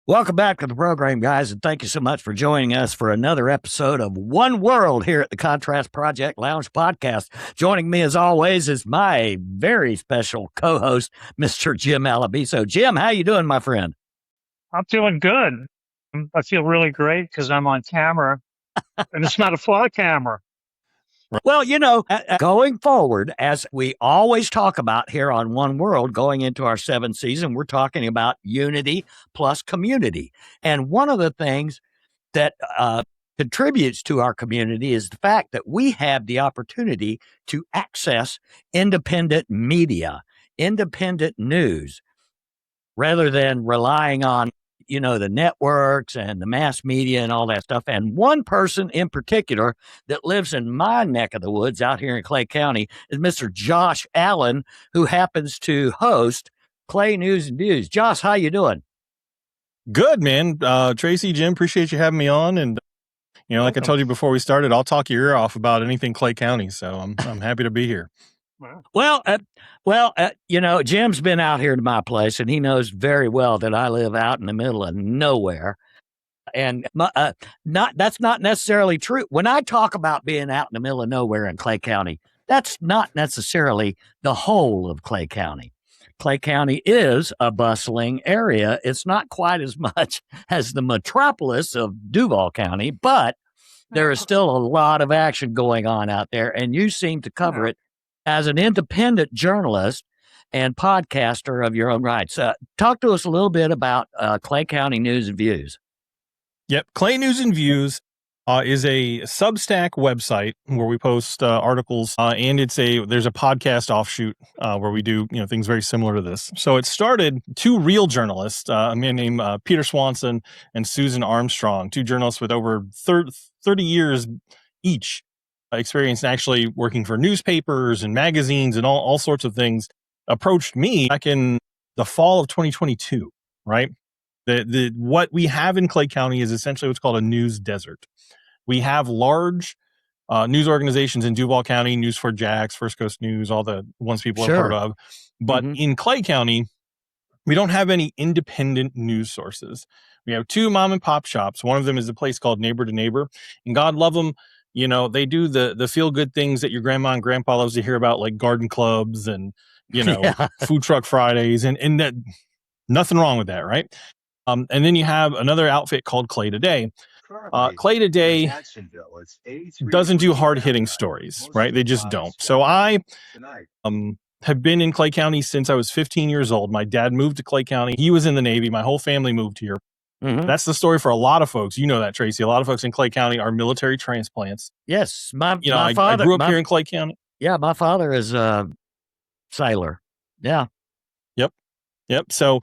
Welcome back to the program, guys, and thank you so much for joining us for another episode of One World here at the Contrast Project Lounge podcast. Joining me, as always, is my very special co-host, Mr. Jim Alabiso. Jim, how you doing, my friend? I'm feeling good. I feel really great because I'm on camera, and it's not a fly camera. Well, going forward, as we always talk about here on One World, going into our seventh season, we're talking about unity plus community. And one of the things that contributes to our community is the fact that we have the opportunity to access independent media, independent news, rather than relying on the networks and the mass media and all that stuff. And one person in particular that lives in my neck of the woods out here in Clay County is Mr. Josh Allen, who happens to host Clay News and Views. Josh, how you doing? Good, man. Tracy, Jim, appreciate you having me on. And, like I told you before we started, I'll talk your ear off about anything Clay County. So I'm happy to be here. Well, Jim's been out here to my place, and he knows very well that I live out in the middle of nowhere. And that's not necessarily true. When I talk about being out in the middle of nowhere in Clay County, that's not necessarily the whole of Clay County. Clay County is a bustling area. It's not quite as much as the metropolis of Duval County, but there is still a lot of action going on out there, and you seem to cover it as an independent journalist and podcaster of your own rights. Talk to us a little bit about Clay County News and Views. Yep. Clay News and Views is a Substack website where we post articles, and there's a podcast offshoot where we do things very similar to this. So it started two real journalists, a man named Peter Swanson and Susan Armstrong, two journalists with over 30 years each experience actually working for newspapers and magazines and all sorts of things, approached me back in the fall of 2022, right? What we have in Clay County is essentially what's called a news desert. We have large news organizations in Duval County, News4Jax, First Coast News, all the ones people have heard of. But in Clay County, we don't have any independent news sources. We have two mom and pop shops. One of them is a place called Neighbor to Neighbor, and God love them. They do the feel good things that your grandma and grandpa loves to hear about, like garden clubs and, food truck Fridays and that, nothing wrong with that. Right. And then you have another outfit called Clay Today. Clay Today doesn't do hard hitting stories, right? They just don't. So I have been in Clay County since I was 15 years old. My dad moved to Clay County. He was in the Navy. My whole family moved here. Mm-hmm. That's the story for a lot of folks. You know that, Tracy. A lot of folks in Clay County are military transplants. Yes. My father, I grew up here in Clay County. Yeah, my father is a sailor. Yeah. Yep. So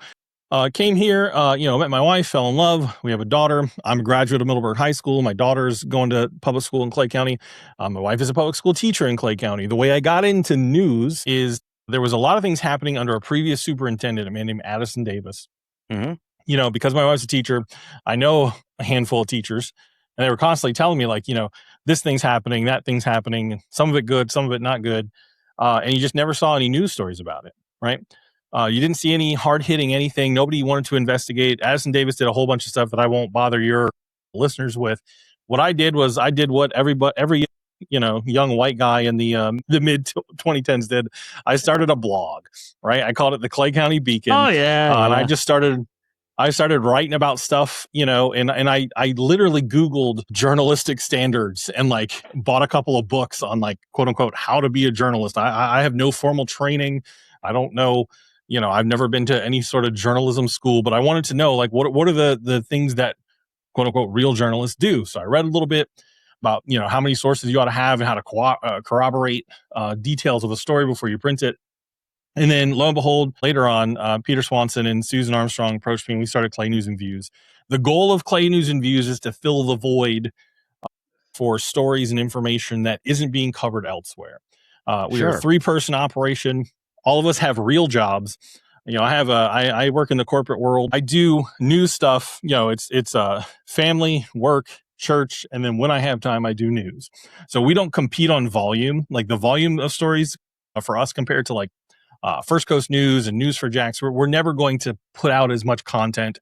came here, met my wife, fell in love. We have a daughter. I'm a graduate of Middleburg High School. My daughter's going to public school in Clay County. My wife is a public school teacher in Clay County. The way I got into news is there was a lot of things happening under a previous superintendent, a man named Addison Davis. Mm-hmm. Because my wife's a teacher, I know a handful of teachers, and they were constantly telling me, like, this thing's happening, that thing's happening, some of it good, some of it not good. And you just never saw any news stories about it, right? You didn't see any hard-hitting anything. Nobody wanted to investigate. Addison Davis did a whole bunch of stuff that I won't bother your listeners with. What I did was I did what every young white guy in the mid 2010s did. I started a blog, right? I called it the Clay County Beacon. Oh yeah. And I started writing about stuff, and I literally Googled journalistic standards and like bought a couple of books on like quote unquote how to be a journalist. I have no formal training. I don't know, I've never been to any sort of journalism school, but I wanted to know like what are the things that quote unquote real journalists do. So I read a little bit about how many sources you ought to have and how to corroborate details of a story before you print it. And then lo and behold, later on, Peter Swanson and Susan Armstrong approached me and we started Clay News and Views. The goal of Clay News and Views is to fill the void for stories and information that isn't being covered elsewhere. We are a 3-person operation. All of us have real jobs. I work in the corporate world. I do news stuff. It's family, work, church, and then when I have time, I do news. So we don't compete on volume, like the volume of stories for us compared to like First Coast News and News4Jax. We're never going to put out as much content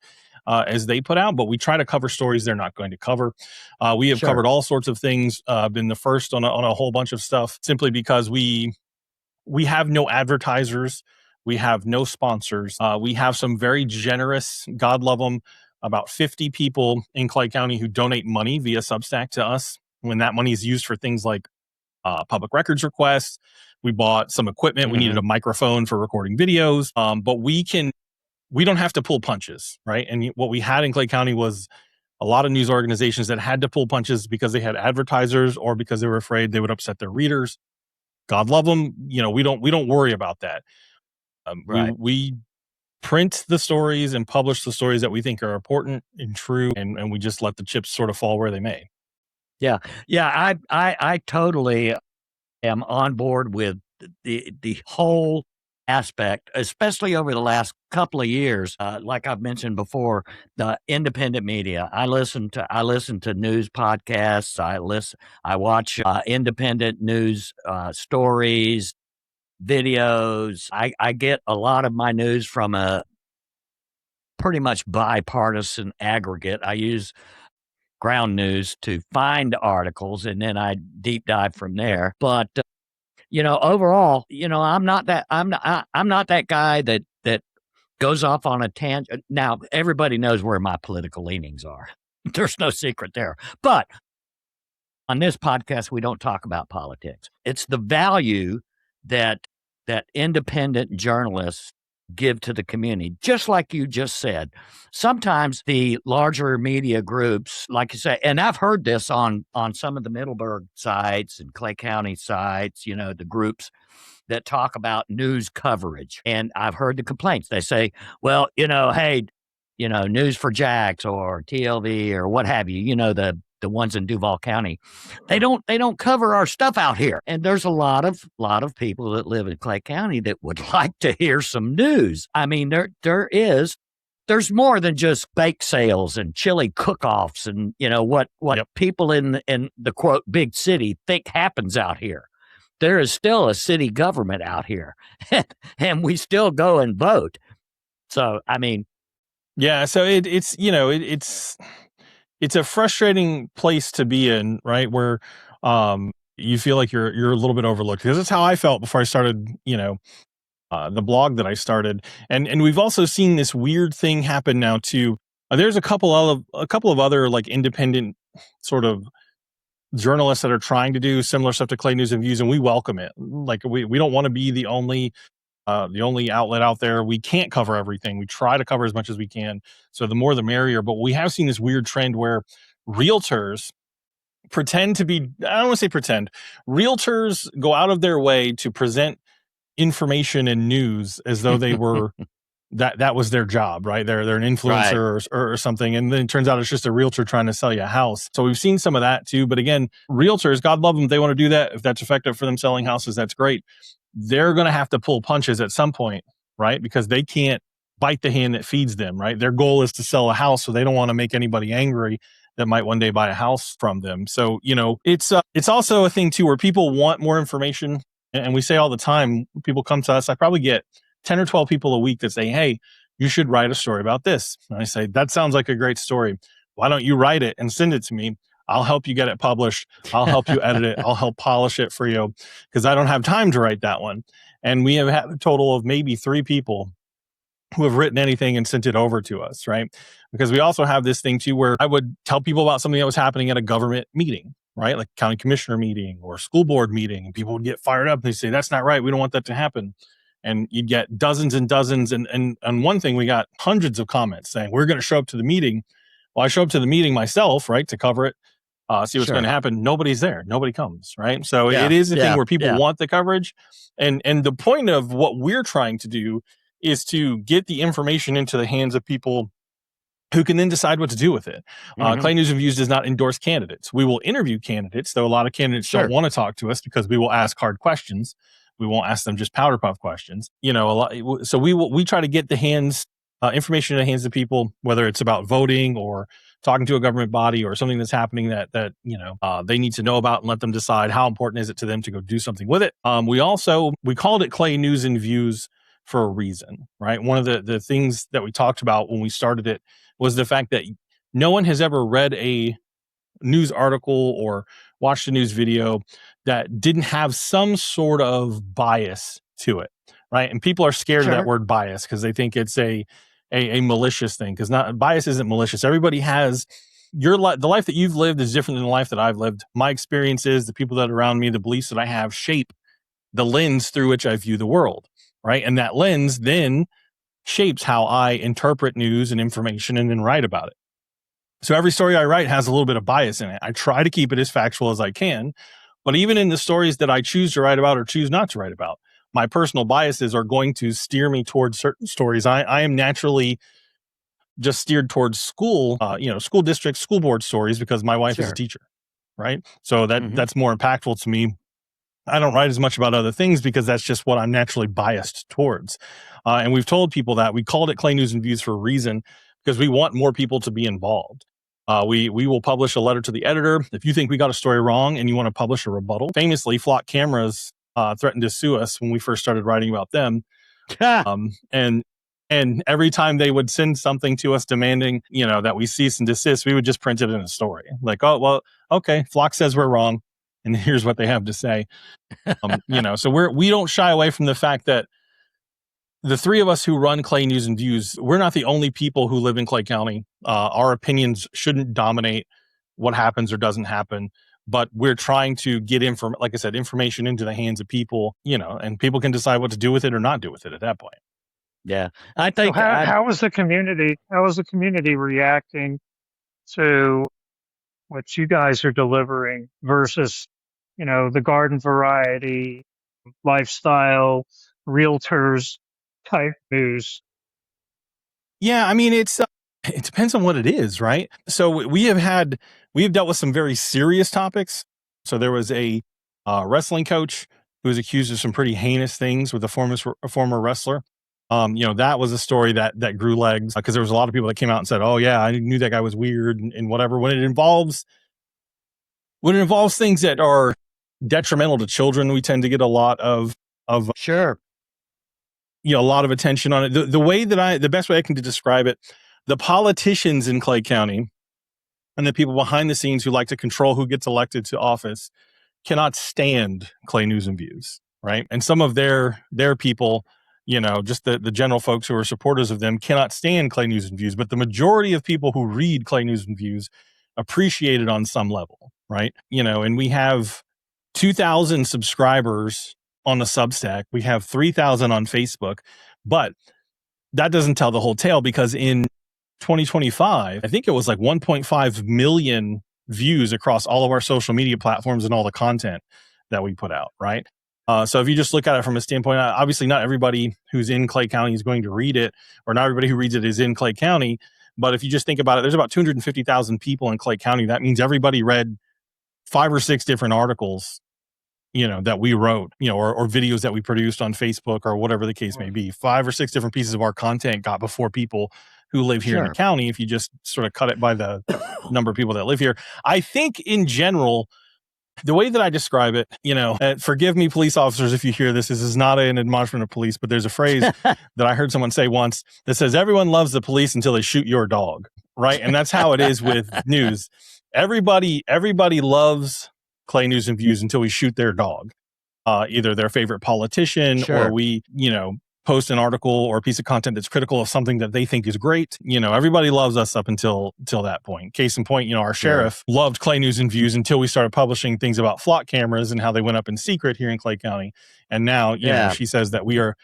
as they put out, but we try to cover stories they're not going to cover. We have Sure. covered all sorts of things, been the first on a whole bunch of stuff, simply because we have no advertisers. We have no sponsors. We have some very generous, God love them, about 50 people in Clay County who donate money via Substack to us. When that money is used for things like public records requests, we bought some equipment. We needed a microphone for recording videos. But we don't have to pull punches, right? And what we had in Clay County was a lot of news organizations that had to pull punches because they had advertisers or because they were afraid they would upset their readers. God love them. We don't worry about that. Right. We print the stories and publish the stories that we think are important and true, and we just let the chips sort of fall where they may. Yeah. Yeah. I totally am on board with the whole aspect, especially over the last couple of years. Like I've mentioned before, the independent media. I listen to news podcasts. I watch independent news stories, videos. I get a lot of my news from a pretty much bipartisan aggregate. I use ground news to find articles, and then I deep dive from there. But overall, I'm not that guy that goes off on a tangent. Now, everybody knows where my political leanings are. There's no secret there. But on this podcast, we don't talk about politics. It's the value that independent journalists give to the community, just like you just said. Sometimes the larger media groups, like you say, and I've heard this on some of the Middleburg sites and Clay County sites, the groups that talk about news coverage. And I've heard the complaints. They say, well, hey, News for Jacks or TLV or what have you, the ones in Duval County, they don't cover our stuff out here. And there's a lot of people that live in Clay County that would like to hear some news. I mean, there's more than just bake sales and chili cook-offs and what people in the quote big city think happens out here. There is still a city government out here, and we still go and vote. So I mean, yeah. So it's a frustrating place to be in, right? Where you feel like you're a little bit overlooked, because that's how I felt before I started, the blog that I started. And we've also seen this weird thing happen now too. There's a couple of other like independent sort of journalists that are trying to do similar stuff to Clay News and Views, and we welcome it. Like we don't want to be the only outlet out there. We can't cover everything. We try to cover as much as we can. So the more the merrier. But we have seen this weird trend where realtors pretend to be, I don't want to say pretend, realtors go out of their way to present information and news as though they were that was their job, right? They're an influencer or something. And then it turns out it's just a realtor trying to sell you a house. So we've seen some of that too. But again, realtors, God love them, they want to do that. If that's effective for them selling houses, that's great. They're going to have to pull punches at some point, right? Because they can't bite the hand that feeds them, right? Their goal is to sell a house, so they don't want to make anybody angry that might one day buy a house from them. So, it's also a thing too where people want more information. And we say all the time, people come to us, I probably get 10 or 12 people a week that say, hey, you should write a story about this. And I say, that sounds like a great story. Why don't you write it and send it to me? I'll help you get it published. I'll help you edit it. I'll help polish it for you, because I don't have time to write that one. And we have had a total of maybe 3 people who have written anything and sent it over to us, right? Because we also have this thing too where I would tell people about something that was happening at a government meeting, right? Like county commissioner meeting or school board meeting, and people would get fired up. They say, that's not right. We don't want that to happen. And you'd get dozens and dozens. And on one thing, we got hundreds of comments saying, we're going to show up to the meeting. Well, I show up to the meeting myself, right, to cover it, see what's going to happen. Nobody's there. Nobody comes, right? So it is a thing where people want the coverage. And the point of what we're trying to do is to get the information into the hands of people who can then decide what to do with it. Clay News and Views does not endorse candidates. We will interview candidates, though a lot of candidates don't want to talk to us because we will ask hard questions. We won't ask them just powder puff questions. So we try to get the information in the hands of people, whether it's about voting or talking to a government body or something that's happening that they need to know about, and let them decide how important is it to them to go do something with it. We called it Clay News and Views for a reason, right? One of the things that we talked about when we started it was the fact that no one has ever read a news article or watched a news video that didn't have some sort of bias to it, right? And people are scared of that word bias because they think it's a malicious thing, because bias isn't malicious. Everybody has the life that you've lived is different than the life that I've lived. My experiences, the people that are around me, the beliefs that I have shape the lens through which I view the world, right? And that lens then shapes how I interpret news and information and then write about it. So every story I write has a little bit of bias in it. I try to keep it as factual as I can, but even in the stories that I choose to write about or choose not to write about, my personal biases are going to steer me towards certain stories. I am naturally just steered towards school, school district, school board stories because my wife is a teacher, right? So that's more impactful to me. I don't write as much about other things because that's just what I'm naturally biased towards. And we've told people that. We called it Clay News and Views for a reason, because we want more people to be involved. We will publish a letter to the editor. If you think we got a story wrong and you want to publish a rebuttal, famously, Flock Cameras threatened to sue us when we first started writing about them. And every time they would send something to us demanding, that we cease and desist, we would just print it in a story. Like, oh, well, okay, Flock says we're wrong, and here's what they have to say. So we don't shy away from the fact that the three of us who run Clay News and Views, we're not the only people who live in Clay County. Our opinions shouldn't dominate what happens or doesn't happen, but we're trying to get information into the hands of people, and people can decide what to do with it or not do with it at that point. Yeah, I think. So how was the community? How was the community reacting to what you guys are delivering versus, the garden variety, lifestyle, realtors type news? Yeah, I mean, it depends on what it is, right? So we have dealt with some very serious topics. So there was a wrestling coach who was accused of some pretty heinous things with a former wrestler. That was a story that grew legs because there was a lot of people that came out and said, "Oh yeah, I knew that guy was weird," and whatever. When it involves things that are detrimental to children, we tend to get a lot of a lot of attention on it. The best way I can describe it, the politicians in Clay County and the people behind the scenes who like to control who gets elected to office cannot stand Clay News and Views, right? And some of their people, just the general folks who are supporters of them cannot stand Clay News and Views, but the majority of people who read Clay News and Views appreciate it on some level, right? And we have 2,000 subscribers on the Substack. We have 3,000 on Facebook, but that doesn't tell the whole tale, because in 2025, I think it was like 1.5 million views across all of our social media platforms and all the content that we put out, right? So if you just look at it from a standpoint, obviously not everybody who's in Clay County is going to read it, or not everybody who reads it is in Clay County. But if you just think about it, there's about 250,000 people in Clay County. That means everybody read 5 or 6 different articles, that we wrote, or videos that we produced on Facebook or whatever the case may be. 5 or 6 different pieces of our content got before people who live here in the county, if you just sort of cut it by the number of people that live here. I think in general, the way that I describe it, forgive me, police officers, if you hear this is not an admonishment of police, but there's a phrase that I heard someone say once that says, everyone loves the police until they shoot your dog, right? And that's how it is with news. Everybody loves Clay News and Views until we shoot their dog, either their favorite politician, or we, post an article or a piece of content that's critical of something that they think is great. Everybody loves us up until that point. Case in point, our sheriff loved Clay News and Views until we started publishing things about flock cameras and how they went up in secret here in Clay County. And now, she says that we are,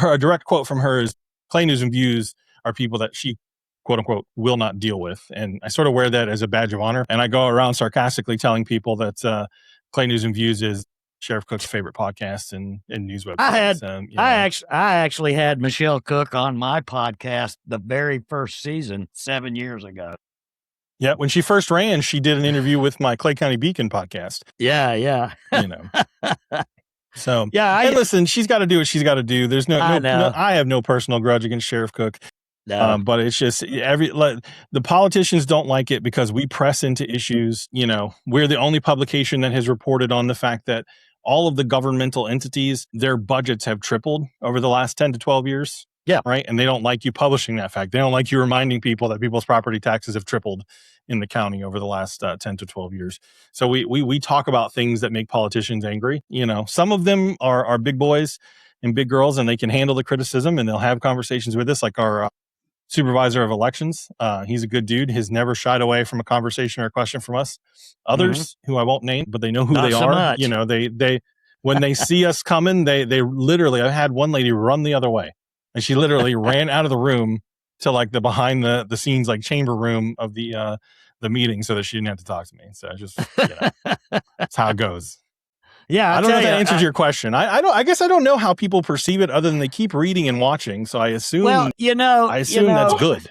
a direct quote from her is, Clay News and Views are people that she, quote unquote, will not deal with. And I sort of wear that as a badge of honor. And I go around sarcastically telling people that Clay News and Views is Sheriff Cook's favorite podcast and news website. I actually had Michelle Cook on my podcast the very first season 7 years ago. Yeah, when she first ran, she did an interview with my Clay County Beacon podcast. Yeah. So and listen, she's got to do what she's got to do. There's no, I have no personal grudge against Sheriff Cook. No. But it's just the politicians don't like it because we press into issues. We're the only publication that has reported on the fact that all of the governmental entities, their budgets have tripled over the last 10 to 12 years. Yeah. Right. And they don't like you publishing that fact. They don't like you reminding people that people's property taxes have tripled in the county over the last 10 to 12 years. So we talk about things that make politicians angry. You know, some of them are big boys and big girls, and they can handle the criticism, and they'll have conversations with us, like our supervisor of elections. He's a good dude. He's never shied away from a conversation or a question from us. Others who I won't name, but they know who Not they so are. much. You know, they when they see us coming, they literally, I had one lady run the other way, and she literally ran out of the room to like the behind the scenes, like chamber room of the meeting, so that she didn't have to talk to me. So I just, that's how it goes. Yeah, I don't know if that answers your question. I guess I don't know how people perceive it other than they keep reading and watching. So I assume, that's good.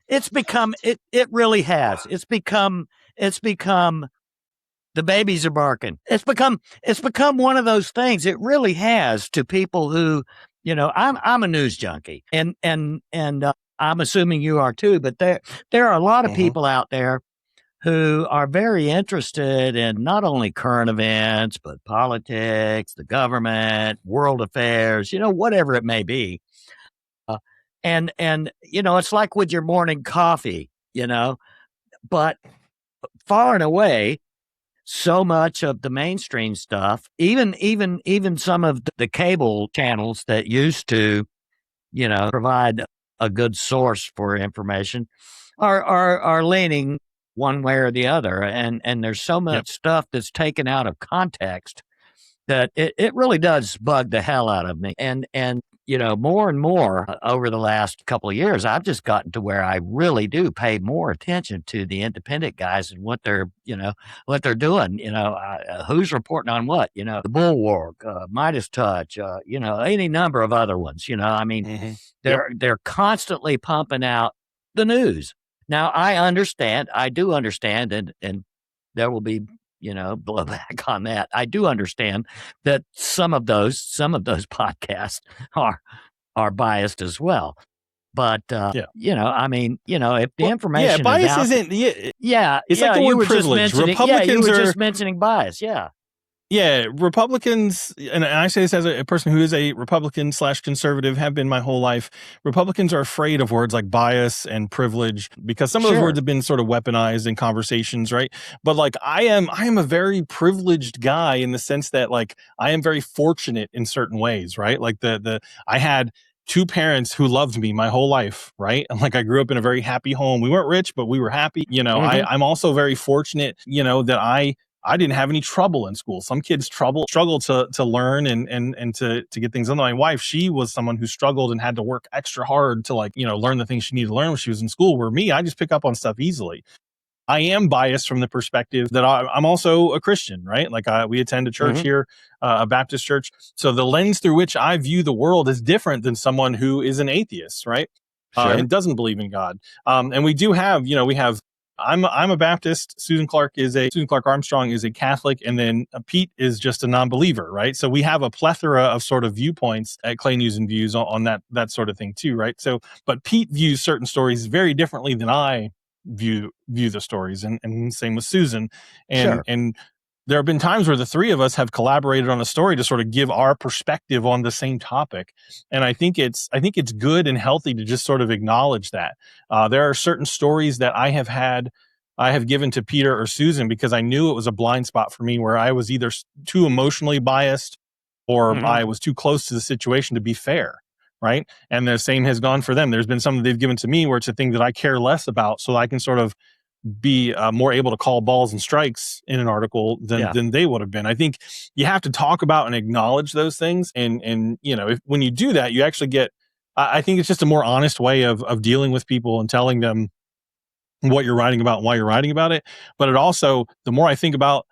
It's become, it really has. It's become the babies are barking. It's become one of those things. It really has, to people who, I'm a news junkie, and I'm assuming you are too, but there are a lot of people out there who are very interested in not only current events, but politics, the government, world affairs, whatever it may be. And it's like with your morning coffee, but far and away, so much of the mainstream stuff, even some of the cable channels that used to, provide a good source for information, are leaning one way or the other, and there's so much stuff that's taken out of context that it really does bug the hell out of me. And more and more over the last couple of years, I've just gotten to where I really do pay more attention to the independent guys and what they're doing. Who's reporting on what? The Bulwark, Midas Touch, any number of other ones. I mean, they're constantly pumping out the news. Now, I do understand, and there will be, blowback on that. I do understand that some of those podcasts are biased as well. But, I mean, if the information bias is out, isn't, it's like the word privilege. You were just mentioning bias. Yeah, Republicans, and I say this as a person who is a Republican / conservative, have been my whole life. Republicans are afraid of words like bias and privilege because some of those words have been sort of weaponized in conversations, right? But like I am a very privileged guy in the sense that like I am very fortunate in certain ways, right? Like I had two parents who loved me my whole life, right? And like I grew up in a very happy home. We weren't rich, but we were happy. I'm also very fortunate, that I didn't have any trouble in school. Some kids struggle to learn and to get things done. My wife, she was someone who struggled and had to work extra hard to learn the things she needed to learn when she was in school, where me, I just pick up on stuff easily. I am biased from the perspective that I'm also a Christian, right? Like we attend a church here, a Baptist church. So the lens through which I view the world is different than someone who is an atheist, right? And doesn't believe in God. And we do have, I'm a Baptist. Susan Clark Armstrong is a Catholic, and then Pete is just a non-believer, right? So we have a plethora of sort of viewpoints at Clay News and Views on that sort of thing too, right? So, but Pete views certain stories very differently than I view the stories, and same with Susan, and there have been times where the three of us have collaborated on a story to sort of give our perspective on the same topic. And I think it's good and healthy to just sort of acknowledge that. There are certain stories that I have given to Peter or Susan because I knew it was a blind spot for me, where I was either too emotionally biased or I was too close to the situation to be fair. Right. And the same has gone for them. There's been some that they've given to me where it's a thing that I care less about, so I can sort of be more able to call balls and strikes in an article than they would have been. I think you have to talk about and acknowledge those things. And when you do that, you actually get, I think it's just a more honest way of dealing with people and telling them what you're writing about and why you're writing about it. But it also, the more I think about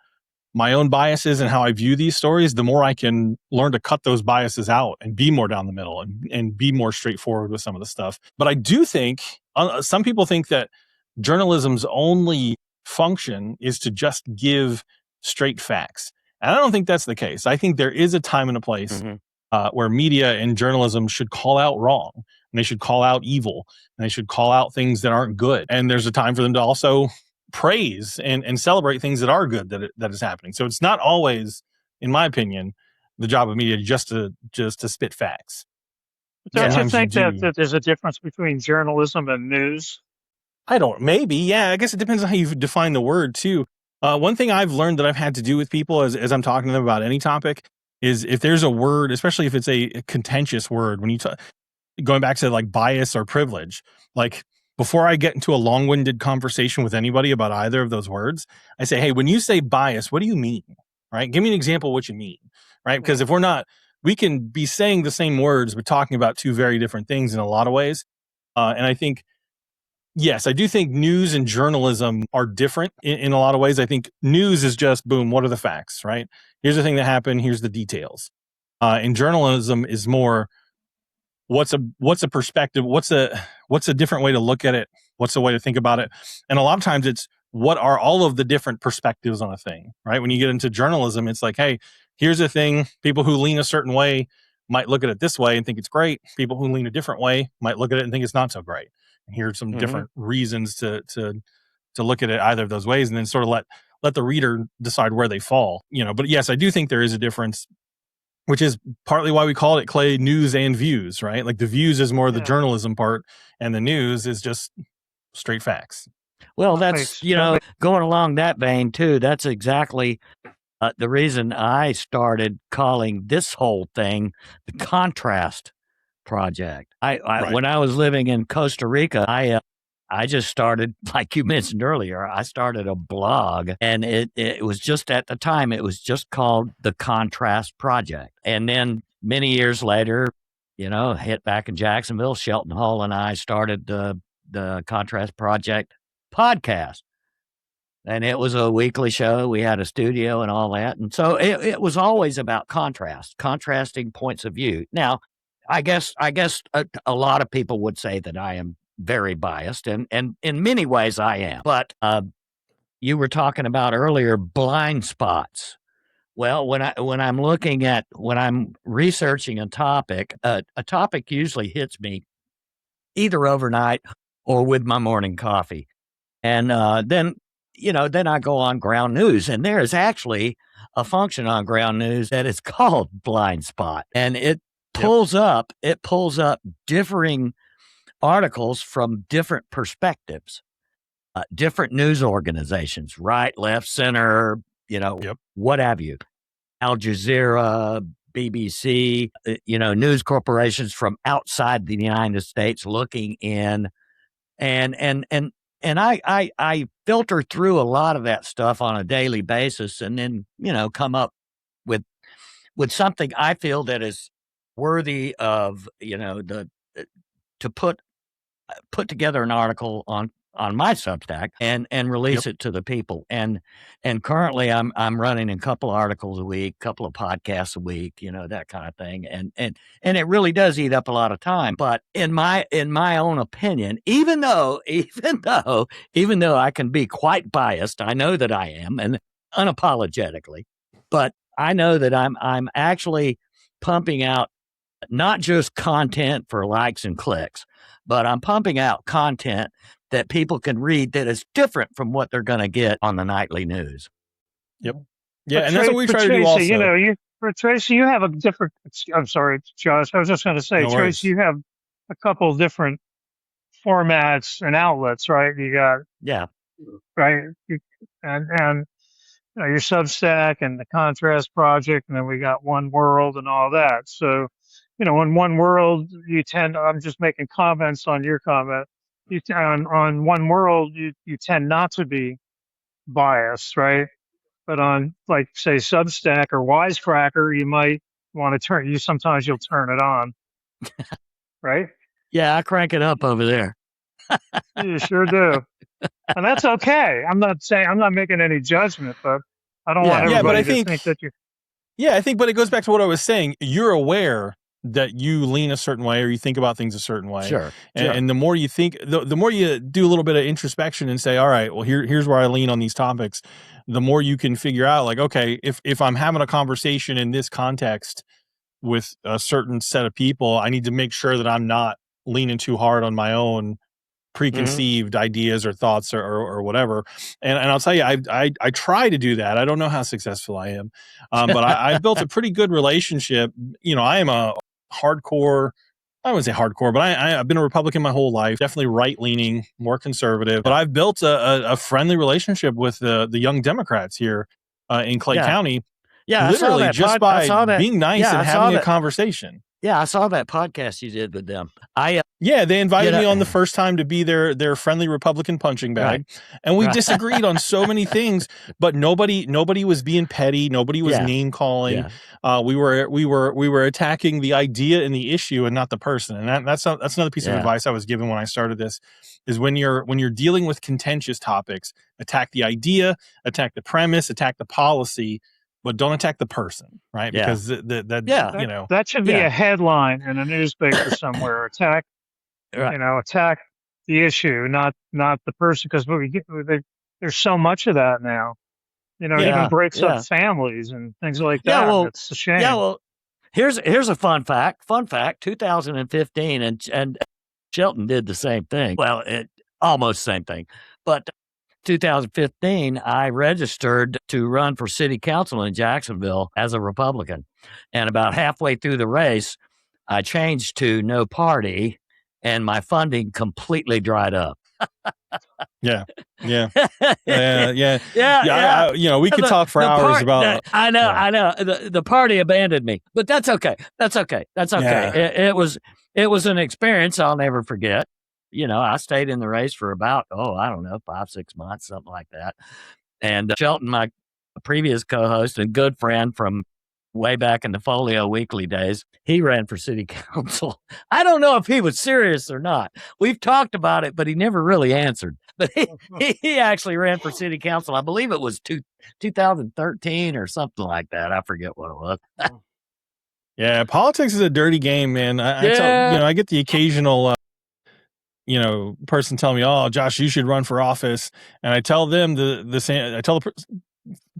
my own biases and how I view these stories, the more I can learn to cut those biases out and be more down the middle and be more straightforward with some of the stuff. But I do think, some people think that journalism's only function is to just give straight facts. And I don't think that's the case. I think there is a time and a place where media and journalism should call out wrong, and they should call out evil, and they should call out things that aren't good. And there's a time for them to also praise and celebrate things that are good that is happening. So it's not always, in my opinion, the job of media just to spit facts. Don't you Sometimes you think that, do. that there's a difference between journalism and news? Maybe. Yeah, I guess it depends on how you define the word too. One thing I've learned that I've had to do with people as I'm talking to them about any topic is if there's a word, especially if it's a contentious word, when you going back to like bias or privilege, like before I get into a long-winded conversation with anybody about either of those words, I say, hey, when you say bias, what do you mean? Right? Give me an example of what you mean. Right? Because if we're not, we can be saying the same words, but talking about two very different things in a lot of ways. And I think, yes, I do think news and journalism are different in a lot of ways. I think news is just boom, what are the facts, right? Here's the thing that happened, here's the details. And journalism is more what's a perspective, what's a different way to look at it, what's the way to think about it. And a lot of times it's what are all of the different perspectives on a thing, right? When you get into journalism, it's like, hey, here's a thing, people who lean a certain way might look at it this way and think it's great, people who lean a different way might look at it and think it's not so great. And here's some different reasons to look at it either of those ways, and then sort of let the reader decide where they fall, but yes, I do think there is a difference, which is partly why we call it, Clay, news and views, right? Like the views is more the journalism part, and the news is just straight facts. Well, that's, going along that vein too. That's exactly the reason I started calling this whole thing the Contrast Project. Right. When I was living in Costa Rica, I just started, like you mentioned earlier, I started a blog, and it was just at the time, it was just called the Contrast Project. And then many years later, hit back in Jacksonville, Shelton Hall and I started the Contrast Project podcast. And it was a weekly show. We had a studio and all that. And so it was always about contrasting points of view. Now, I guess a lot of people would say that I am very biased, and in many ways I am. But you were talking about earlier blind spots. Well, when I'm researching a topic usually hits me either overnight or with my morning coffee, and then I go on Ground News, and there is actually a function on Ground News that is called Blind Spot, and it pulls up differing articles from different perspectives, different news organizations, right, left, center, what have you, Al Jazeera, BBC, news corporations from outside the United States looking in, and I filter through a lot of that stuff on a daily basis, and then come up with something I feel that is worthy of to put together an article on my Substack and release it to the people. And currently I'm running a couple articles a week, couple of podcasts a week, that kind of thing. And it really does eat up a lot of time. But in my own opinion, even though I can be quite biased, I know that I am, and unapologetically, but I know that I'm actually pumping out not just content for likes and clicks, but I'm pumping out content that people can read that is different from what they're going to get on the nightly news. Yep. Yeah, and that's what we try to do also. Tracy, you have a different, I'm sorry, Josh, I was just going to say, No worries. Tracy, you have a couple of different formats and outlets, right? You got, right, and your Substack and the Contrast Project, and then we got One World and all that. So, in One World, I'm just making comments on your comment. On One World, you tend not to be biased, right? But on, like, say, Substack or Wisecracker, you might want to sometimes you'll turn it on, right? Yeah, I crank it up over there. You sure do. And that's okay. I'm not making any judgment, but I don't want everybody to think that you. Yeah, I think, but it goes back to what I was saying. You're aware that you lean a certain way or you think about things a certain way. Sure. And the more you think, the more you do a little bit of introspection and say, all right, well, here's where I lean on these topics, the more you can figure out, like, okay, if I'm having a conversation in this context with a certain set of people, I need to make sure that I'm not leaning too hard on my own preconceived ideas or thoughts or whatever. And I'll tell you, I try to do that. I don't know how successful I am, but I've built a pretty good relationship. I am a hardcore I wouldn't say hardcore, but I've been a Republican my whole life, definitely right-leaning, more conservative. But I've built a friendly relationship with the young Democrats here in Clay County, literally just by being nice and having a conversation. Yeah, I saw that podcast you did with them. They invited me on the first time to be their friendly Republican punching bag, and we disagreed on so many things, but nobody was being petty. Nobody was name calling. We were attacking the idea and the issue and not the person. And that's another piece of advice I was given when I started this, is when you're dealing with contentious topics, attack the idea, attack the premise, attack the policy, but don't attack the person, right? Because that should be a headline in a newspaper somewhere. Attack the issue, not the person, because there's so much of that now. It even breaks up families and things like that. Yeah, well, it's a shame. Yeah, well, here's a fun fact. 2015, and Shelton did the same thing. Well, almost same thing, but 2015, I registered to run for city council in Jacksonville as a Republican. And about halfway through the race, I changed to no party, and my funding completely dried up. Yeah. We could talk for hours about. I know. The party abandoned me, but that's okay. Yeah. It was an experience I'll never forget. I stayed in the race for about, 5-6 months, something like that. And Shelton, my previous co-host and good friend from way back in the Folio Weekly days, he ran for city council. I don't know if he was serious or not. We've talked about it, but he never really answered. But he actually ran for city council. I believe it was 2013 or something like that. I forget what it was. Yeah, politics is a dirty game, man. I get the occasional person telling me, "Oh, Josh, you should run for office," and I tell them the same. I tell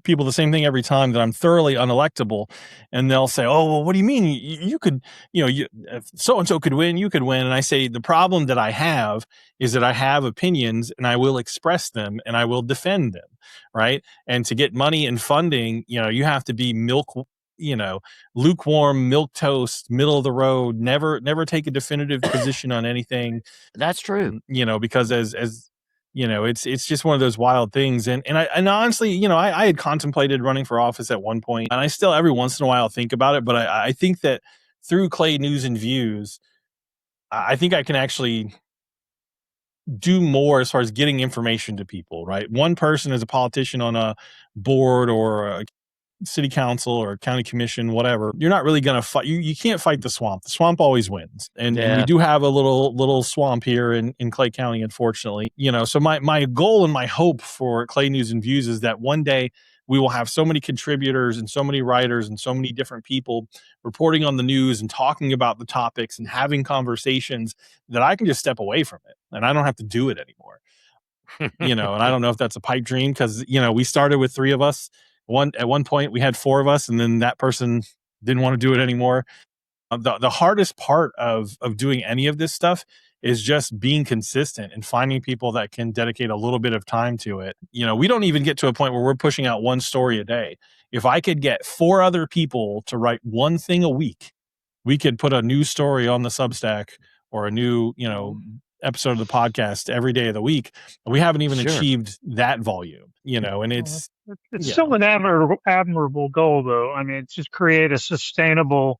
people the same thing every time, that I'm thoroughly unelectable, and they'll say, "Oh, well, what do you mean? You could, if so and so could win, you could win." And I say, the problem that I have is that I have opinions, and I will express them, and I will defend them, right? And to get money and funding, you have to be lukewarm, milquetoast, middle of the road, never take a definitive position on anything. That's true. Because as it's just one of those wild things. And honestly, I had contemplated running for office at one point, and I still every once in a while think about it. But I think that through Clay News and Views, I think I can actually do more as far as getting information to people, right? One person as a politician on a board or a city council or county commission, whatever, you're not really going to fight. You can't fight the swamp. The swamp always wins. And we do have a little swamp here in Clay County, unfortunately. So my goal and my hope for Clay News and Views is that one day we will have so many contributors and so many writers and so many different people reporting on the news and talking about the topics and having conversations that I can just step away from it and I don't have to do it anymore. And I don't know if that's a pipe dream, because we started with 3 of us. At one point we had 4 of us, and then that person didn't want to do it anymore. The hardest part of doing any of this stuff is just being consistent and finding people that can dedicate a little bit of time to it. We don't even get to a point where we're pushing out 1 story a day. If I could get 4 other people to write 1 thing a week, we could put a new story on the Substack or a new, episode of the podcast every day of the week. We haven't even achieved that volume, and it's still an admirable goal, though. I mean, just create a sustainable,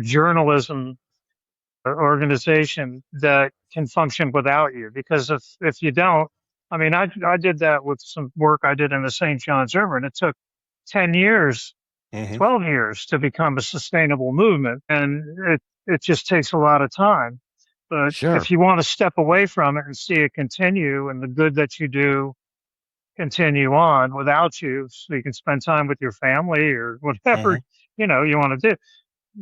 journalism organization that can function without you. Because if you don't, I mean, I did that with some work I did in the St. Johns River, and it took 10 years, 12 years to become a sustainable movement. And it just takes a lot of time. But if you want to step away from it and see it continue, and the good that you do continue on without you, so you can spend time with your family or whatever, you want to do,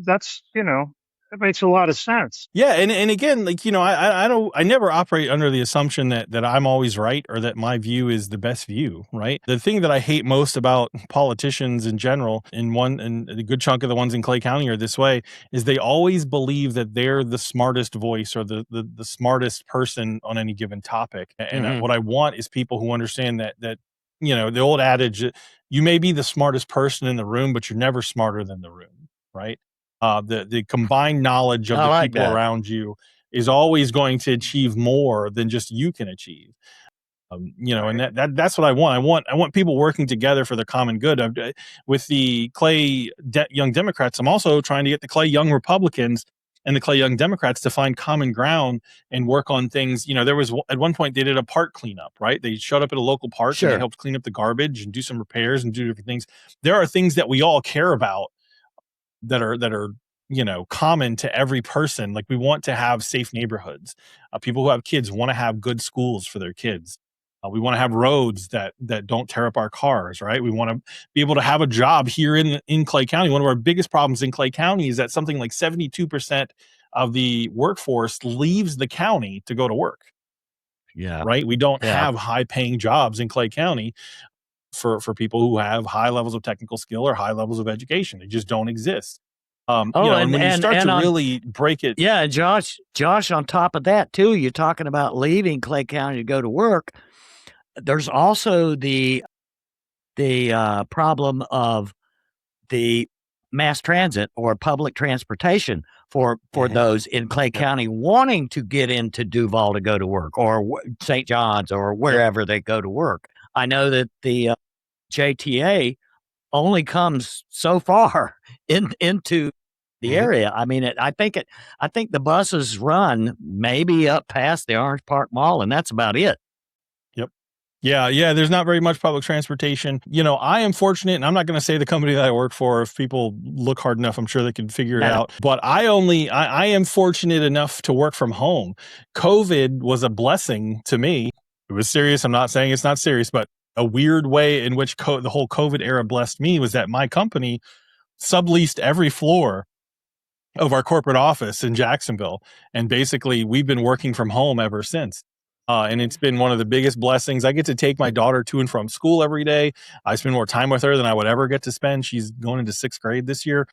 that's, it makes a lot of sense. Yeah. And again, I never operate under the assumption that I'm always right or that my view is the best view, right? The thing that I hate most about politicians in general, and a good chunk of the ones in Clay County are this way, is they always believe that they're the smartest voice or the smartest person on any given topic. And what I want is people who understand that the old adage, you may be the smartest person in the room, but you're never smarter than the room, right? The combined knowledge of I the like people that. around you is always going to achieve more than just you can achieve. And that's what I want. I want people working together for the common good. With the Clay Young Democrats, I'm also trying to get the Clay Young Republicans and the Clay Young Democrats to find common ground and work on things. There was at one point they did a park cleanup, right? They showed up at a local park and they Sure. helped clean up the garbage and do some repairs and do different things. There are things that we all care about that are common to every person. Like we want to have safe neighborhoods. People who have kids want to have good schools for their kids. We want to have roads that don't tear up our cars, right? We want to be able to have a job here in Clay County. One of our biggest problems in Clay County is that something like 72% of the workforce leaves the county to go to work. Yeah. Right? We don't Yeah. have high-paying jobs in Clay County for people who have high levels of technical skill or high levels of education. They just don't exist. And when you start to really break it. Yeah, Josh, on top of that too, you're talking about leaving Clay County to go to work. There's also the problem of the mass transit or public transportation for those in Clay County wanting to get into Duval to go to work, or St. John's, or wherever they go to work. I know that the JTA only comes so far into the area. I mean, I think the buses run maybe up past the Orange Park Mall, and that's about it. Yeah. There's not very much public transportation. I am fortunate, and I'm not going to say the company that I work for. If people look hard enough, I'm sure they can figure it out. But I am fortunate enough to work from home. COVID was a blessing to me. It was serious. I'm not saying it's not serious, but a weird way in which the whole COVID era blessed me was that my company subleased every floor of our corporate office in Jacksonville. And basically, we've been working from home ever since. And it's been one of the biggest blessings. I get to take my daughter to and from school every day. I spend more time with her than I would ever get to spend. She's going into 6th grade this year.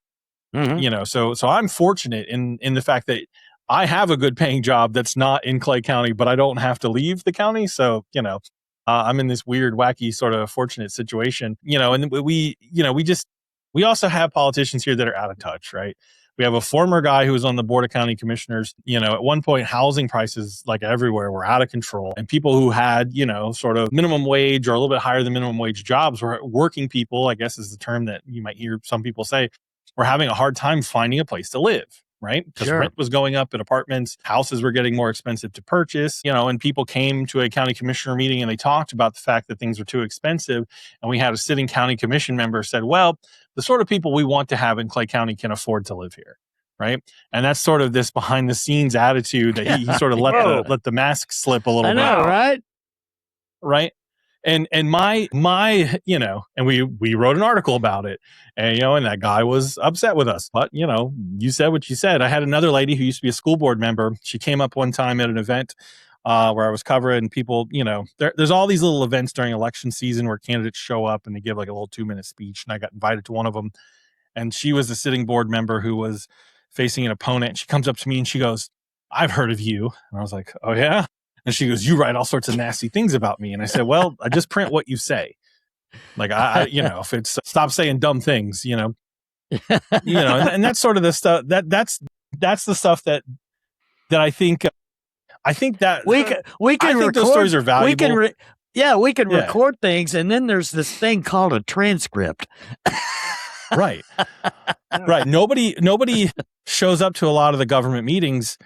Mm-hmm. So I'm fortunate in the fact that I have a good paying job that's not in Clay County, but I don't have to leave the county. So, I'm in this weird, wacky sort of fortunate situation, and we also have politicians here that are out of touch, right? We have a former guy who was on the board of county commissioners. At one point, housing prices, like everywhere, were out of control. And people who had, sort of minimum wage or a little bit higher than minimum wage jobs, were working people, I guess is the term that you might hear some people say, were having a hard time finding a place to live, right? Because rent was going up in apartments, houses were getting more expensive to purchase, and people came to a county commissioner meeting and they talked about the fact that things were too expensive. And we had a sitting county commission member said, well, the sort of people we want to have in Clay County can afford to live here. Right. And that's sort of this behind the scenes attitude that he sort of let the mask slip a little bit. I know, right? Right. And my, and we wrote an article about it, and, and that guy was upset with us, but, you said what you said. I had another lady who used to be a school board member. She came up one time at an event where I was covering people, there's all these little events during election season where candidates show up and they give like a little 2-minute speech. And I got invited to one of them, and she was a sitting board member who was facing an opponent. She comes up to me and she goes, "I've heard of you." And I was like, "Oh yeah?" And she goes, "You write all sorts of nasty things about me." And I said, "Well, I just print what you say. Like I if it's stop saying dumb things, and that's sort of the stuff that's the stuff that I think that we can record, those stories are valuable. We can record things, and then there's this thing called a transcript. Right. Right. Nobody shows up to a lot of the government meetings,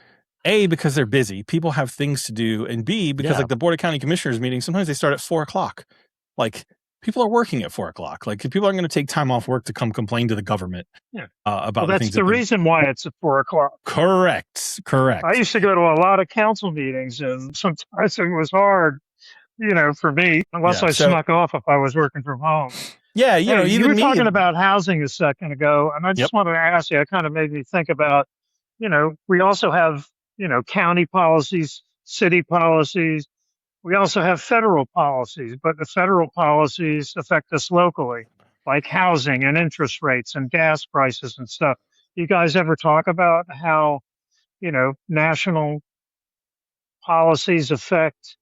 A, because they're busy. People have things to do. And B, because like the Board of County Commissioners meeting, sometimes they start at 4:00. Like people are working at 4:00. Like people aren't going to take time off work to come complain to the government about that's things. The reason why it's at 4:00. Correct. I used to go to a lot of council meetings, and sometimes it was hard, for me, unless I snuck off if I was working from home. Yeah, even you were talking about housing a second ago, and I just wanted to ask you, it kind of made me think about, we also have, county policies, city policies. We also have federal policies, but the federal policies affect us locally, like housing and interest rates and gas prices and stuff. You guys ever talk about how, national policies affect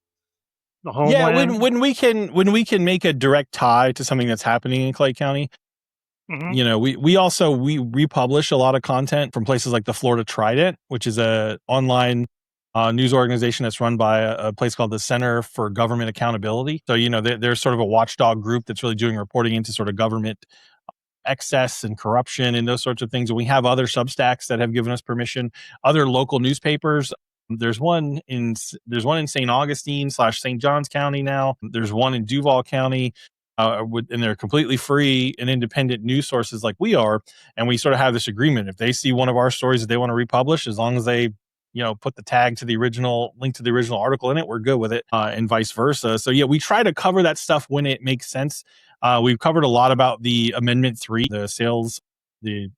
the homeland? Yeah, when we can make a direct tie to something that's happening in Clay County, We also republish a lot of content from places like the Florida Trident, which is a online news organization that's run by a place called the Center for Government Accountability. So, they're sort of a watchdog group that's really doing reporting into sort of government excess and corruption and those sorts of things. And we have other Substacks that have given us permission, other local newspapers. There's one in St. Augustine / St. Johns County now. There's one in Duval County. And they're completely free and independent news sources like we are. And we sort of have this agreement. If they see one of our stories that they want to republish, as long as they, put the tag to the original link to the original article in it, we're good with it, and vice versa. So yeah, we try to cover that stuff when it makes sense. We've covered a lot about the Amendment 3, the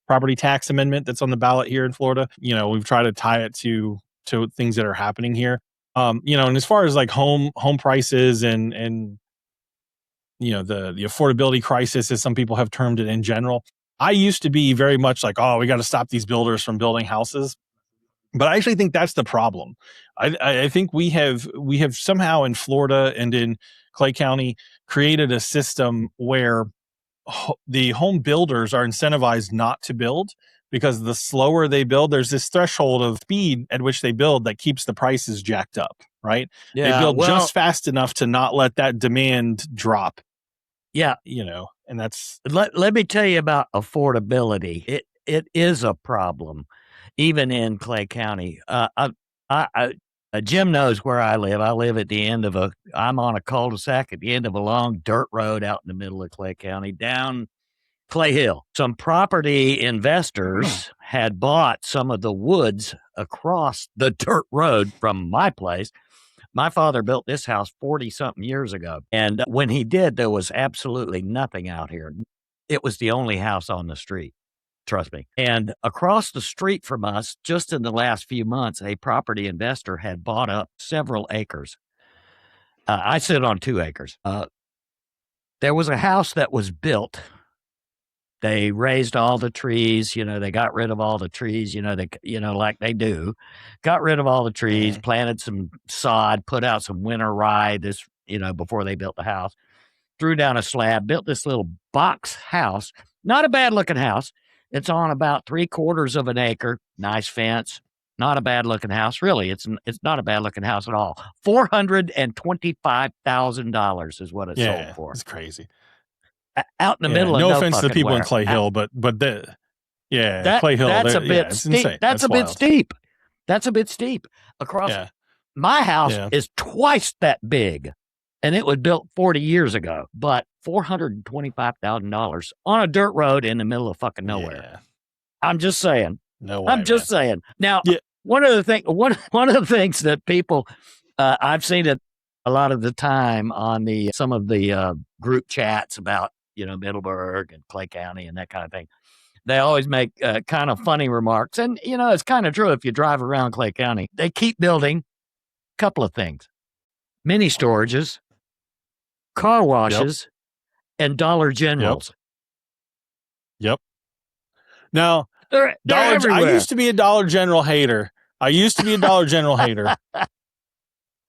property tax amendment that's on the ballot here in Florida. We've tried to tie it to things that are happening here. And as far as like home prices and the affordability crisis, as some people have termed it in general, I used to be very much like, oh, we got to stop these builders from building houses. But I actually think that's the problem. I think we have somehow in Florida and in Clay County created a system where the home builders are incentivized not to build, because the slower they build, there's this threshold of speed at which they build that keeps the prices jacked up, right? Yeah, they build just fast enough to not let that demand drop. Yeah. And that's... Let me tell you about affordability. It is a problem, even in Clay County. Jim knows where I live. I live at the end of I'm on a cul-de-sac at the end of a long dirt road out in the middle of Clay County, down Clay Hill. Some property investors had bought some of the woods across the dirt road from my place. My father built this house 40-something years ago. And when he did, there was absolutely nothing out here. It was the only house on the street. Trust me. And across the street from us, just in the last few months, a property investor had bought up several acres. I sit on 2 acres. There was a house that was built. They raised all the trees, they got rid of all the trees, like they do. Got rid of all the trees, planted some sod, put out some winter rye before they built the house. Threw down a slab, built this little box house. Not a bad looking house. It's on about 3/4 of an acre. Nice fence. Not a bad looking house. Really, it's not a bad looking house at all. $425,000 is what it sold for. It's crazy. Out in the middle of no offense to the people in Clay Hill, but Clay Hill, that's a bit steep. That's a bit steep. That's a bit steep. Across my house is twice that big, and it was built 40 years ago. But $425,000 on a dirt road in the middle of fucking nowhere. Yeah. I'm just saying. No way, I'm just saying. Now, one of the things that people I've seen it a lot of the time on some of the group chats about Middleburg and Clay County and that kind of thing. They always make kind of funny remarks. And, it's kind of true if you drive around Clay County. They keep building a couple of things. Mini storages, car washes, and Dollar Generals. Yep. Now, they're everywhere. I used to be a Dollar General hater. And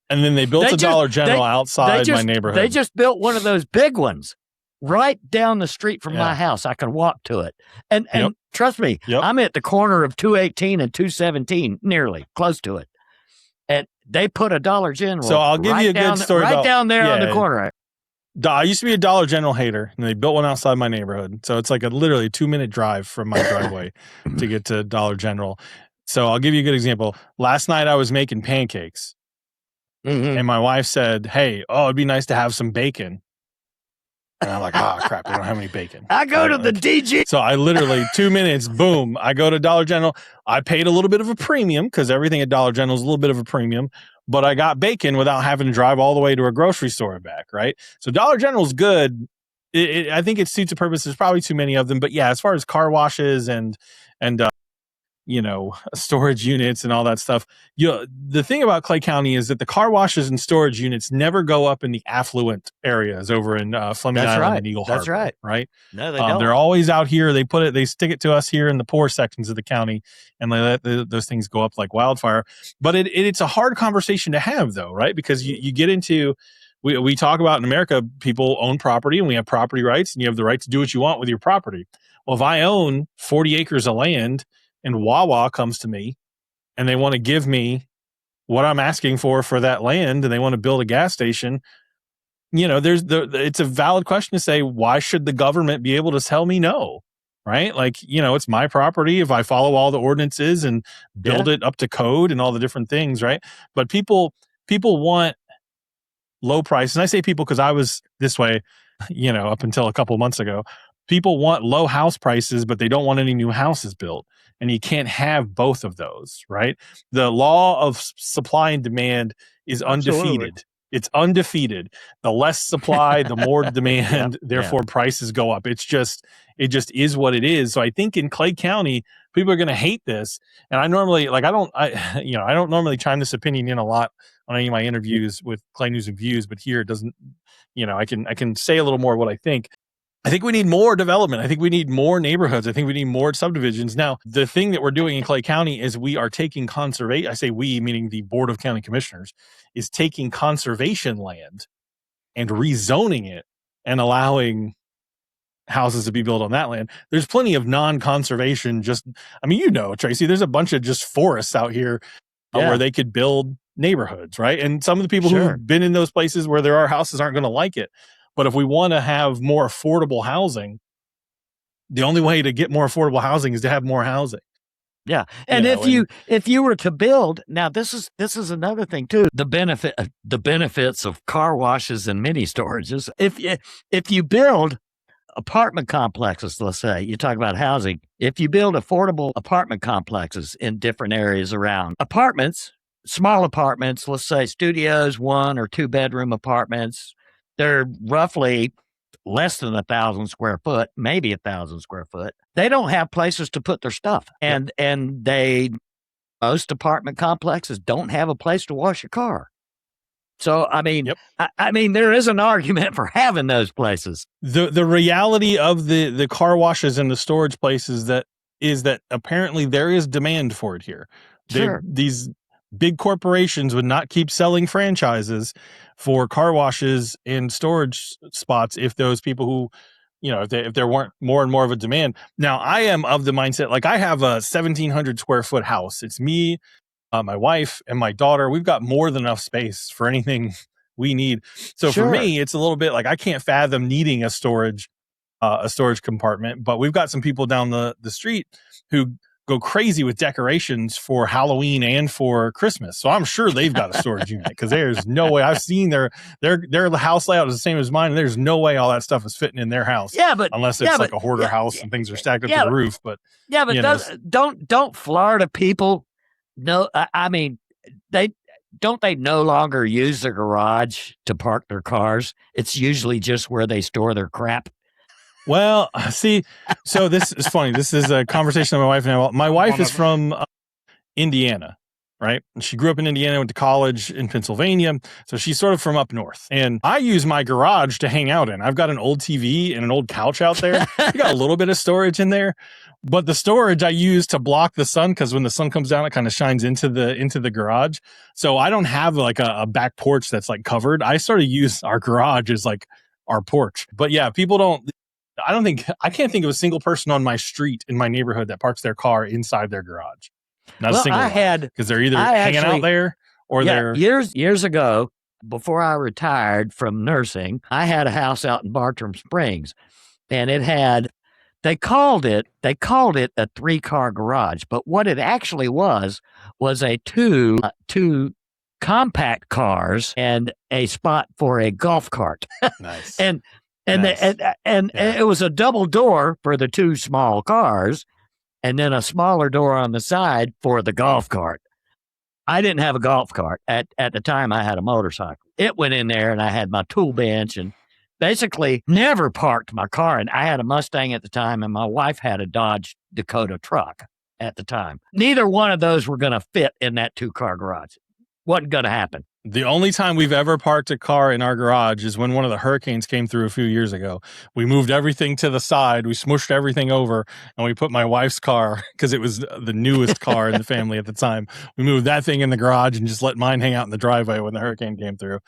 then they built a Dollar General outside my neighborhood. They just built one of those big ones right down the street from my house. I can walk to it. And trust me, I'm at the corner of 218 and 217, nearly, close to it. And they put a Dollar General. So I'll give you a good story right down there on the corner. I used to be a Dollar General hater, and they built one outside my neighborhood. So it's like a literally 2-minute drive from my driveway to get to Dollar General. So I'll give you a good example. Last night I was making pancakes. And my wife said, hey, it'd be nice to have some bacon. And I'm like, crap, we don't have any bacon. I go to the DG. So I literally, 2 minutes, boom, I go to Dollar General. I paid a little bit of a premium because everything at Dollar General is a little bit of a premium. But I got bacon without having to drive all the way to a grocery store and back, right? So Dollar General's good. I think it suits a purpose. There's probably too many of them. But yeah, as far as car washes and storage units and all that stuff. The thing about Clay County is that the car washes and storage units never go up in the affluent areas over in Fleming Island and Eagle Harbor. That's right. Right? No, they don't. They're always out here. They stick it to us here in the poor sections of the county, and they let those things go up like wildfire. But it's a hard conversation to have, though, right? Because you get into we talk about in America, people own property and we have property rights and you have the right to do what you want with your property. Well, if I own 40 acres of land and Wawa comes to me and they want to give me what I'm asking for that land and they want to build a gas station, it's a valid question to say, why should the government be able to tell me no? Right? Like, it's my property if I follow all the ordinances and build it up to code and all the different things, right? But people want low price. And I say people because I was this way, up until a couple months ago. People want low house prices, but they don't want any new houses built. And you can't have both of those, right? The law of supply and demand is undefeated. It's undefeated. The less supply, the more demand, therefore prices go up. It just is what it is. So I think in Clay County, people are going to hate this. And I normally, I don't normally chime this opinion in a lot on any of my interviews with Clay News and Views, but here it doesn't, I can say a little more what I think. I think we need more development. I think we need more neighborhoods. I think we need more subdivisions. Now, the thing that we're doing in Clay County is we are taking conservation. I say we, meaning the Board of County Commissioners, is taking conservation land and rezoning it and allowing houses to be built on that land. There's plenty of non-conservation, Tracy, there's a bunch of just forests out here where they could build neighborhoods, right? And some of the people who've been in those places where there are houses aren't going to like it. But if we want to have more affordable housing, the only way to get more affordable housing is to have more housing. Yeah. And if you were to build, now this is another thing too, the benefits of car washes and mini storages. If you build apartment complexes, let's say, you talk about housing, if you build affordable apartment complexes in different areas around, small apartments, let's say studios, 1 or 2 bedroom apartments, they're roughly less than 1,000 square foot, maybe 1,000 square foot. They don't have places to put their stuff. And most apartment complexes don't have a place to wash your car. So, I mean, there is an argument for having those places. The reality of the car washes and the storage places is that apparently there is demand for it here. These big corporations would not keep selling franchises for car washes and storage spots if those people who, if there weren't more and more of a demand. Now, I am of the mindset, I have a 1,700 square foot house. It's me, my wife, and my daughter. We've got more than enough space for anything we need. So for me, it's a little bit I can't fathom needing a storage compartment, but we've got some people down the street who go crazy with decorations for Halloween and for Christmas. So I'm sure they've got a storage unit because there's no way. I've seen their house layout is the same as mine. And there's no way all that stuff is fitting in their house. Yeah, but unless it's a hoarder house and things are stacked up to the roof. But don't Florida people know? I mean, they no longer use their garage to park their cars. It's usually just where they store their crap. Well, see, so this is funny. This is a conversation that my wife and I. My wife is from Indiana, right? She grew up in Indiana, went to college in Pennsylvania. So she's sort of from up north. And I use my garage to hang out in. I've got an old TV and an old couch out there. I got a little bit of storage in there. But the storage I use to block the sun, because when the sun comes down, it kind of shines into the garage. So I don't have a back porch that's covered. I sort of use our garage as our porch. But yeah, people don't. I can't think of a single person on my street in my neighborhood that parks their car inside their garage. Not a single one. Because they're either hanging out there or they're... Years ago, before I retired from nursing, I had a house out in Bartram Springs, and they called it a 3-car garage, but what it actually was a two compact cars and a spot for a golf cart. Nice. And it was a double door for the 2 small cars, and then a smaller door on the side for the golf cart. I didn't have a golf cart at the time. I had a motorcycle. It went in there, and I had my tool bench, and basically never parked my car. And I had a Mustang at the time, and my wife had a Dodge Dakota truck at the time. Neither one of those were going to fit in that 2-car garage. Wasn't going to happen. The only time we've ever parked a car in our garage is when one of the hurricanes came through a few years ago. We moved everything to the side. We smushed everything over, and we put my wife's car, because it was the newest car in the family at the time. We moved that thing in the garage and just let mine hang out in the driveway when the hurricane came through.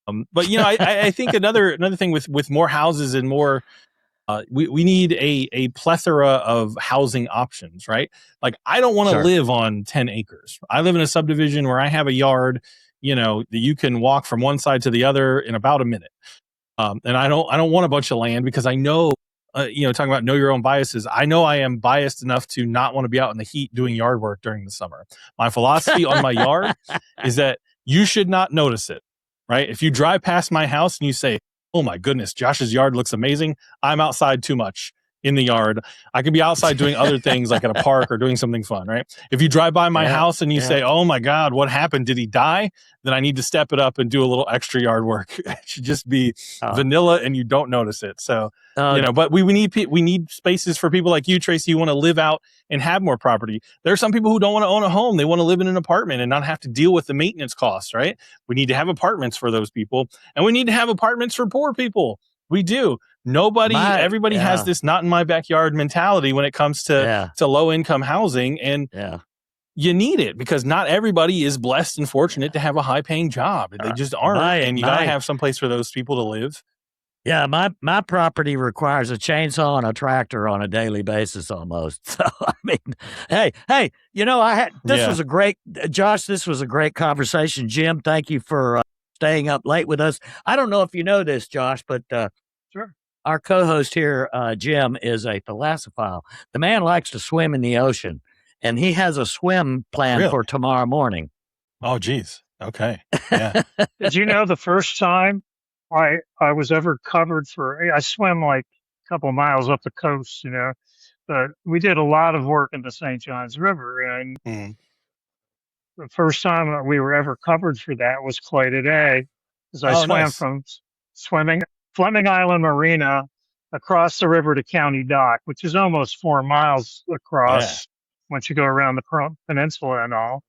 But I think another thing with more houses and more, we need a plethora of housing options, right? Like, I don't want to live on 10 acres. I live in a subdivision where I have a yard, that you can walk from one side to the other in about a minute. And I don't want a bunch of land because I know, talking about know your own biases. I know I am biased enough to not want to be out in the heat doing yard work during the summer. My philosophy on my yard is that you should not notice it, right? If you drive past my house and you say, oh my goodness, Josh's yard looks amazing, I'm outside too much in the yard. I could be outside doing other things like at a park or doing something fun, right? If you drive by my house and you say, oh my God, what happened? Did he die? Then I need to step it up and do a little extra yard work. It should just be vanilla and you don't notice it. So, but we need spaces for people like you, Tracy, who want to live out and have more property. There are some people who don't want to own a home. They want to live in an apartment and not have to deal with the maintenance costs, right? We need to have apartments for those people, and we need to have apartments for poor people. We do. Everybody has this not in my backyard mentality when it comes to low income housing. And you need it because not everybody is blessed and fortunate to have a high paying job. They just aren't. And you got to have some place for those people to live. Yeah, my property requires a chainsaw and a tractor on a daily basis almost. So, I mean, hey, this was a great, Josh, this was a great conversation. Jim, thank you for staying up late with us. I don't know if you know this, Josh, but sure. Our co-host here, Jim, is a thalassophile. The man likes to swim in the ocean, and he has a swim plan for tomorrow morning. Oh, geez. Okay. Yeah. Did you know the first time I was ever covered I swam like a couple of miles up the coast, but we did a lot of work in the St. Johns River. And the first time we were ever covered for that was quite a day, because I swam from Fleming Island Marina across the river to County Dock, which is almost 4 miles across once you go around the peninsula and all.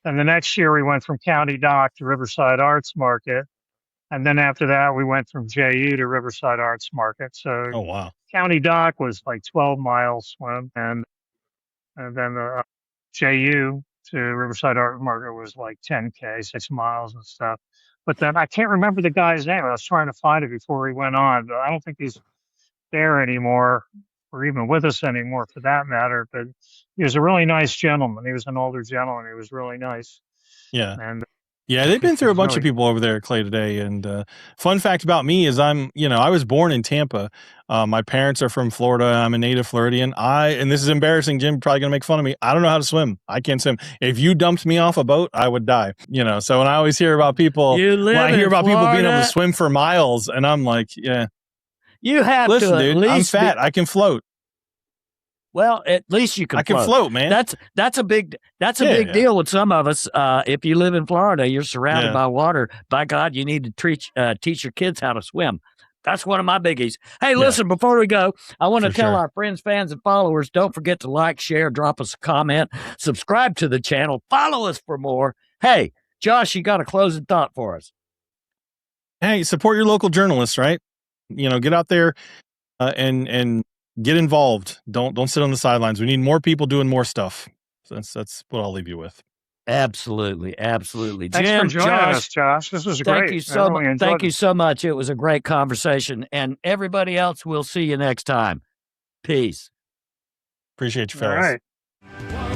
And the next year we went from County Dock to Riverside Arts Market. And then after that, we went from JU to Riverside Arts Market. So County Dock was like 12 miles swim. And then JU to Riverside Arts Market was like 10K, 6 miles and stuff. But then I can't remember the guy's name. I was trying to find it before he went on, but I don't think he's there anymore or even with us anymore for that matter. But he was a really nice gentleman. He was an older gentleman. He was really nice. Yeah. And they've been through a bunch of people over there at Clay today. And fun fact about me is I was born in Tampa. My parents are from Florida. I'm a native Floridian. And this is embarrassing. Jim probably going to make fun of me. I don't know how to swim. I can't swim. If you dumped me off a boat, I would die. So when I always hear about people, people being able to swim for miles, and I'm like, you have listen, to dude, I'm fat. I can float. Well, at least you can. I can float, man. That's a big deal with some of us. If you live in Florida, you're surrounded by water. By God, you need to teach your kids how to swim. That's one of my biggies. Hey, listen, before we go, I want to tell our friends, fans, and followers, don't forget to like, share, drop us a comment, subscribe to the channel, follow us for more. Hey, Josh, you got a closing thought for us? Hey, support your local journalists, right? Get out there and get involved. Don't sit on the sidelines. We need more people doing more stuff. So that's what I'll leave you with. Absolutely. Thanks Jim, for joining us, Josh. This was great. Thank you so much. It was a great conversation. And everybody else, we'll see you next time. Peace. Appreciate you, fellas. All right.